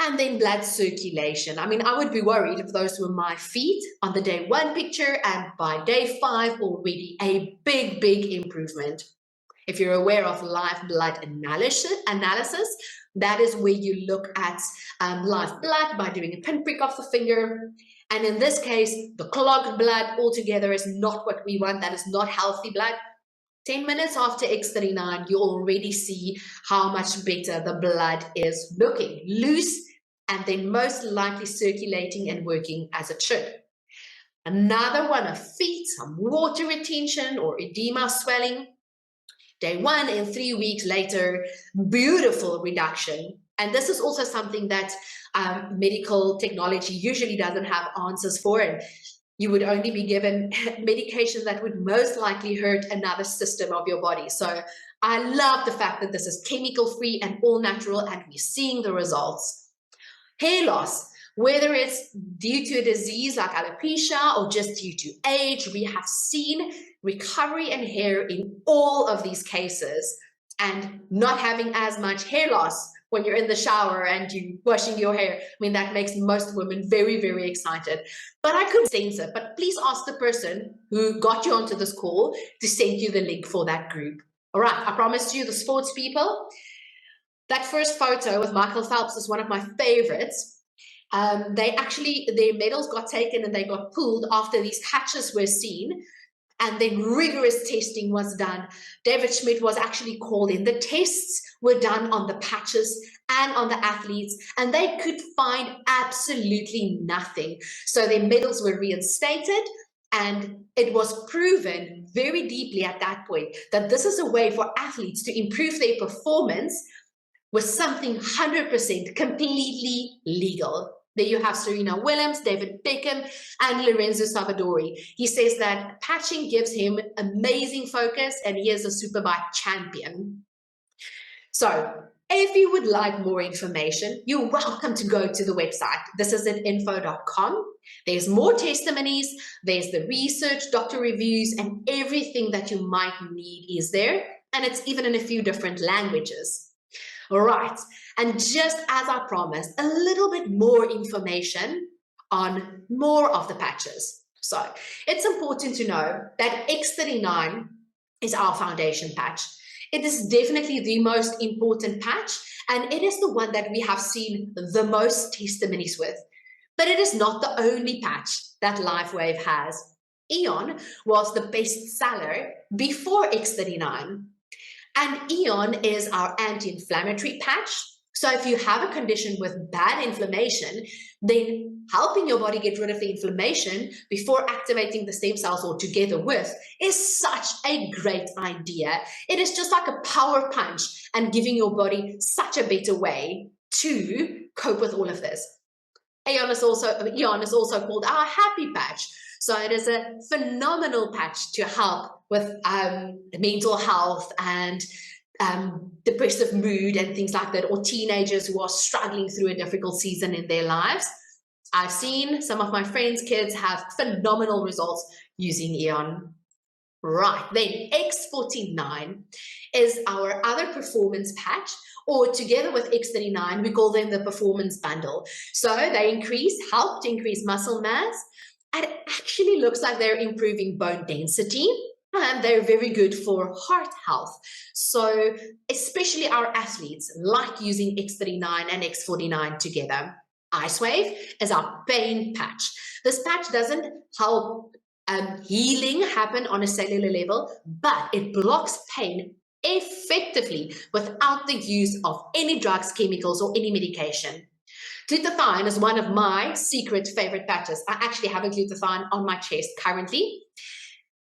And then blood circulation. I mean, I would be worried if those were my feet on the day 1 picture and by day 5 already a big improvement. If you're aware of live blood analysis, that is where you look at live blood by doing a pinprick of the finger. And in this case, the clogged blood altogether is not what we want. That is not healthy blood. 10 minutes after X39, you already see how much better the blood is looking. Loose and then most likely circulating and working as it should. Another one of feet, some water retention or edema swelling. Day 1 and 3 weeks later, beautiful reduction. And this is also something that medical technology usually doesn't have answers for. And you would only be given medication that would most likely hurt another system of your body. So I love the fact that this is chemical free and all natural, and we're seeing the results. Hair loss, whether it's due to a disease like alopecia or just due to age, we have seen recovery in hair in all of these cases, and not having as much hair loss when you're in the shower and you're washing your hair. I mean, that makes most women very excited. But I couldn't sense it. But please ask the person who got you onto this call to send you the link for that group. All right, I promised you the sports people. That first photo with Michael Phelps is one of my favorites. Their medals got taken and they got pulled after these patches were seen. And then rigorous testing was done. David Schmidt was actually called in. The tests were done on the patches and on the athletes, and they could find absolutely nothing. So their medals were reinstated, and it was proven very deeply at that point that this is a way for athletes to improve their performance with something 100% completely legal. There you have Serena Williams, David Beckham, and Lorenzo Savadori. He says that patching gives him amazing focus, and he is a superbike champion. So if you would like more information, you're welcome to go to the website. This is at info.com. There's more testimonies, there's the research, doctor reviews, and everything that you might need is there. And it's even in a few different languages. All right, and just as I promised, a little bit more information on more of the patches. So it's important to know that X39 is our foundation patch. It is definitely the most important patch, and it is the one that we have seen the most testimonies with. But it is not the only patch that LifeWave has. Eon was the best seller before X39. And Eon is our anti-inflammatory patch. So if you have a condition with bad inflammation, then helping your body get rid of the inflammation before activating the stem cells or together with is such a great idea. It is just like a power punch and giving your body such a better way to cope with all of this. Eon is also called our happy patch. So it is a phenomenal patch to help with mental health and depressive mood and things like that, or teenagers who are struggling through a difficult season in their lives. I've seen some of my friends' kids have phenomenal results using Eon. Right, then X49 is our other performance patch, or together with X39, we call them the performance bundle. So they help to increase muscle mass, and it actually looks like they're improving bone density, and they're very good for heart health. So especially our athletes like using X39 and X49 together. IceWave is our pain patch. This patch doesn't help healing happen on a cellular level, but it blocks pain effectively without the use of any drugs, chemicals, or any medication. Glutathione is one of my secret favorite patches. I actually have a glutathione on my chest currently.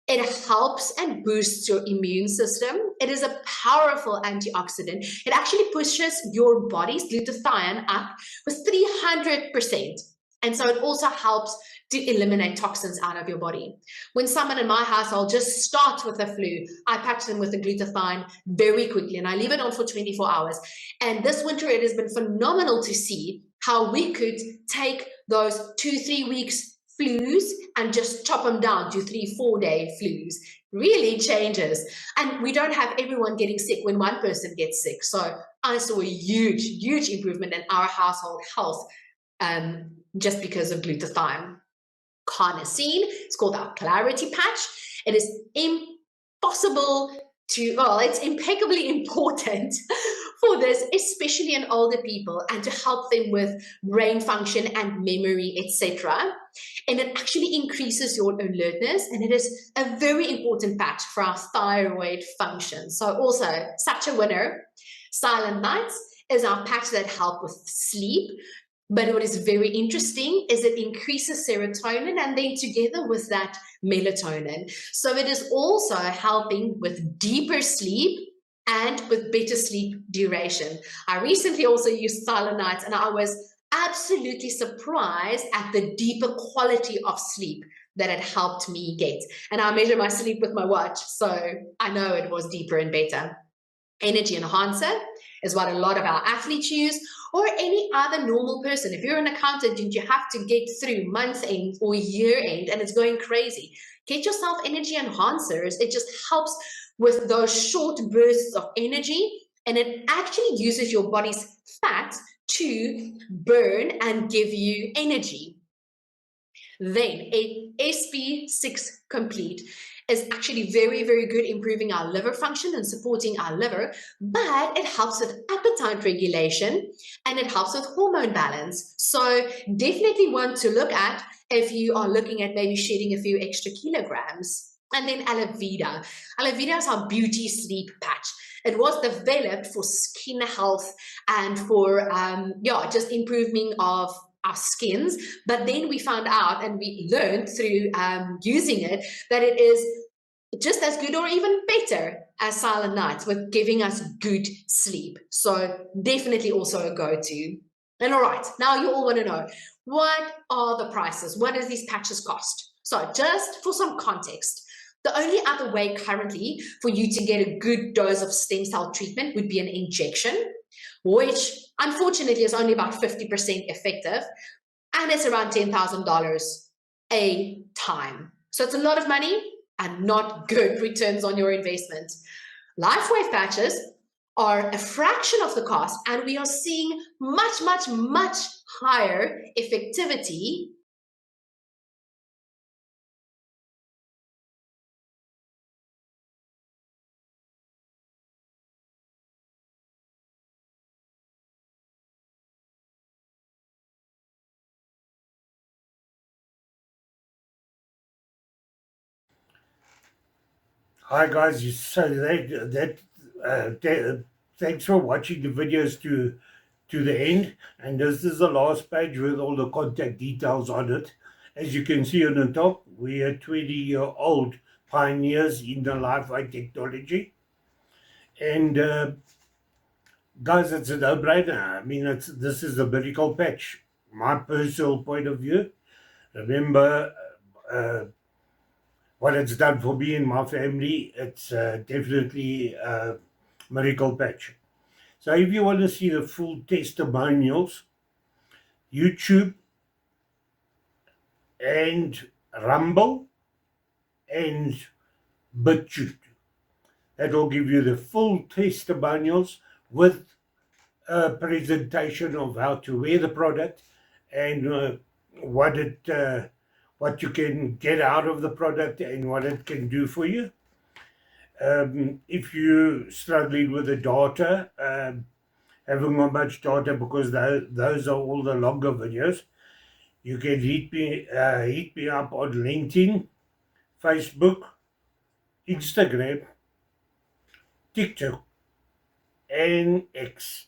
It helps and boosts your immune system. It is a powerful antioxidant. It actually pushes your body's glutathione up with 300%. And so it also helps to eliminate toxins out of your body. When someone in my household just starts with the flu, I patch them with the glutathione very quickly, and I leave it on for 24 hours. And this winter, it has been phenomenal to see how we could take those 2-3 weeks flus and just chop them down to 3-4 day flus. Really changes. And we don't have everyone getting sick when one person gets sick. So I saw a huge improvement in our household health just because of glutathione. Carnosine, it's called our clarity patch. It is it's impeccably important for this, especially in older people, and to help them with brain function and memory, etc. And it actually increases your alertness, and it is a very important patch for our thyroid function. So also such a winner. Silent Nights is our patch that helps with sleep. But what is very interesting is it increases serotonin, and then together with that, melatonin. So it is also helping with deeper sleep and with better sleep duration. I recently also used Silent Nights, and I was absolutely surprised at the deeper quality of sleep that it helped me get. And I measure my sleep with my watch, so I know it was deeper and better. Energy enhancer is what a lot of our athletes use, or any other normal person. If you're an accountant and you have to get through month end or year end and it's going crazy, get yourself energy enhancers. It just helps with those short bursts of energy, and it actually uses your body's fat to burn and give you energy. Then a SP6 Complete is actually very good improving our liver function and supporting our liver, but it helps with appetite regulation and it helps with hormone balance. So definitely one to look at if you are looking at maybe shedding a few extra kilograms. And then Aloe Vera. Aloe Vera is our beauty sleep patch. It was developed for skin health and for just improving of our skins, but then we found out and we learned through using it that it is just as good or even better as Silent Nights with giving us good sleep. So definitely also a go-to. And all right, now you all want to know, what are the prices? What does these patches cost? So just for some context, the only other way currently for you to get a good dose of stem cell treatment would be an injection, which unfortunately is only about 50% effective, and it's around $10,000 a time. So it's a lot of money and not good returns on your investment. LifeWave patches are a fraction of the cost, and we are seeing much, much, much higher effectivity. Hi guys, so thanks for watching the videos to the end, and this is the last page with all the contact details on it. As you can see on the top, we are 20-year-old pioneers in the Wi-Fi technology, and guys, it's a no-brainer. I mean, this is a medical patch. My personal point of view. Remember, what it's done for me and my family, it's definitely a miracle patch. So if you want to see the full testimonials, YouTube and Rumble and BitChute, that will give you the full testimonials with a presentation of how to wear the product and what you can get out of the product and what it can do for you. If you're struggling with the data, having not much data, because those are all the longer videos, you can hit me up on LinkedIn, Facebook, Instagram, TikTok, and X.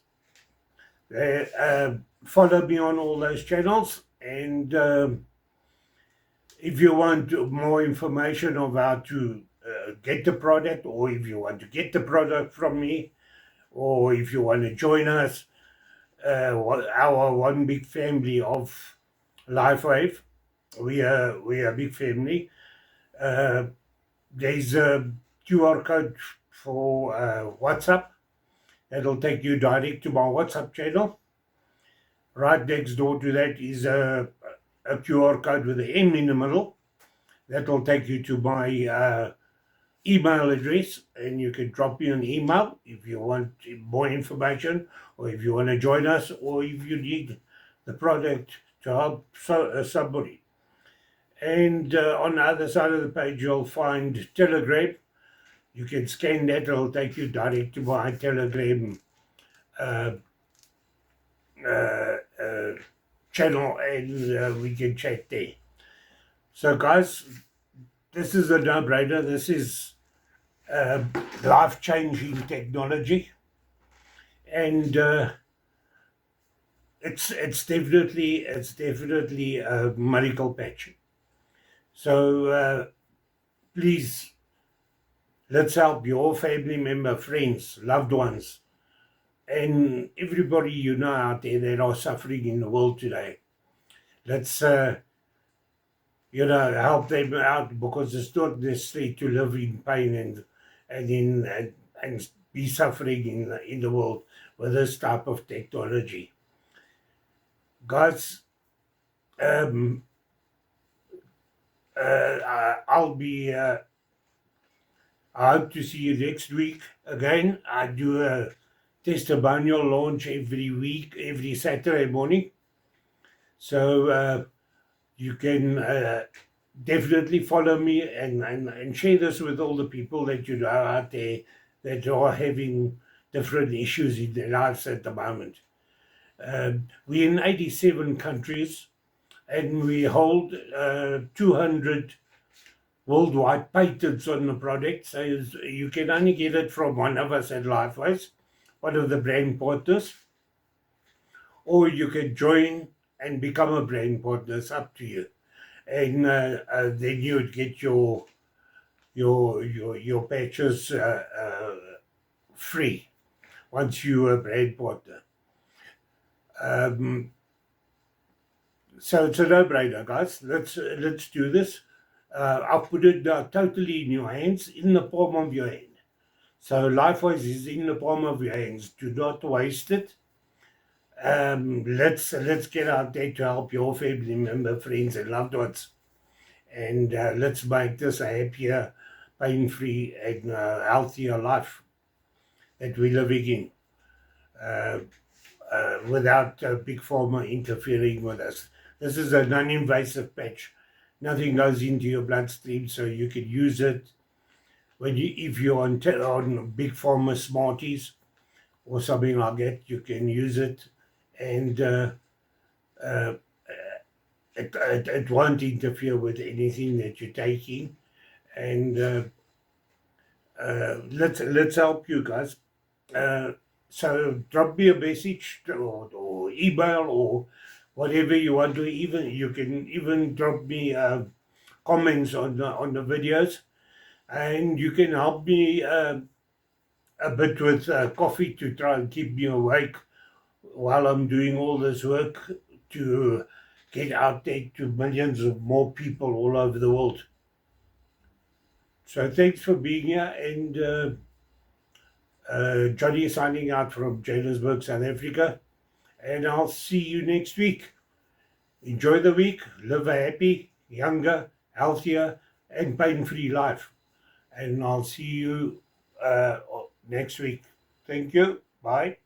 Follow me on all those channels, and if you want more information of how to get the product, or if you want to get the product from me, or if you want to join us, our one big family of LifeWave, we are a big family. There's a QR code for WhatsApp that'll take you direct to my WhatsApp channel. Right next door to that is a QR code with an M in the middle. That'll take you to my email address, and you can drop me an email if you want more information, or if you want to join us, or if you need the product to help somebody. And on the other side of the page, you'll find Telegram. You can scan that, it'll take you direct to my Telegram uh, channel, and we can chat there. So guys, this is a no-brainer. This is life-changing technology, and it's definitely a miracle patch. So please, let's help your family member, friends, loved ones, and everybody you know out there that are suffering in the world today. Let's help them out, because it's not necessary to live in pain and be suffering in the world with this type of technology. Guys, I'll be. I hope to see you next week again. I do a testimonial launch every week, every Saturday morning. So you can definitely follow me and share this with all the people that you know out there that are having different issues in their lives at the moment. We're in 87 countries, and we hold 200 worldwide patents on the product. So you can only get it from one of us at LifeWave, one of the brand partners, or you can join and become a brand partner. It's up to you. And then you would get your your patches free once you are a brand partner. So it's a no-brainer, guys. Let's do this. I'll put it totally in your hands, in the palm of your hand. So LifeWise is in the palm of your hands. Do not waste it. Let's get out there to help your family member, friends, and loved ones, and let's make this a happier, pain-free, and healthier life that we're living in. Without Big Pharma interfering with us. This is a non-invasive patch. Nothing goes into your bloodstream, so you can use it if you're on Big Pharma Smarties or something like that. You can use it, and it won't interfere with anything that you're taking. And let's help you guys. So drop me a message or email or whatever you want to. Even you can even drop me comments on the videos, and you can help me a bit with coffee to try and keep me awake while I'm doing all this work to get out there to millions of more people all over the world. So thanks for being here, and Johnny signing out from Johannesburg, South Africa, and I'll see you next week. Enjoy the week, live a happy, younger, healthier, and pain-free life. And I'll see you next week. Thank you. Bye.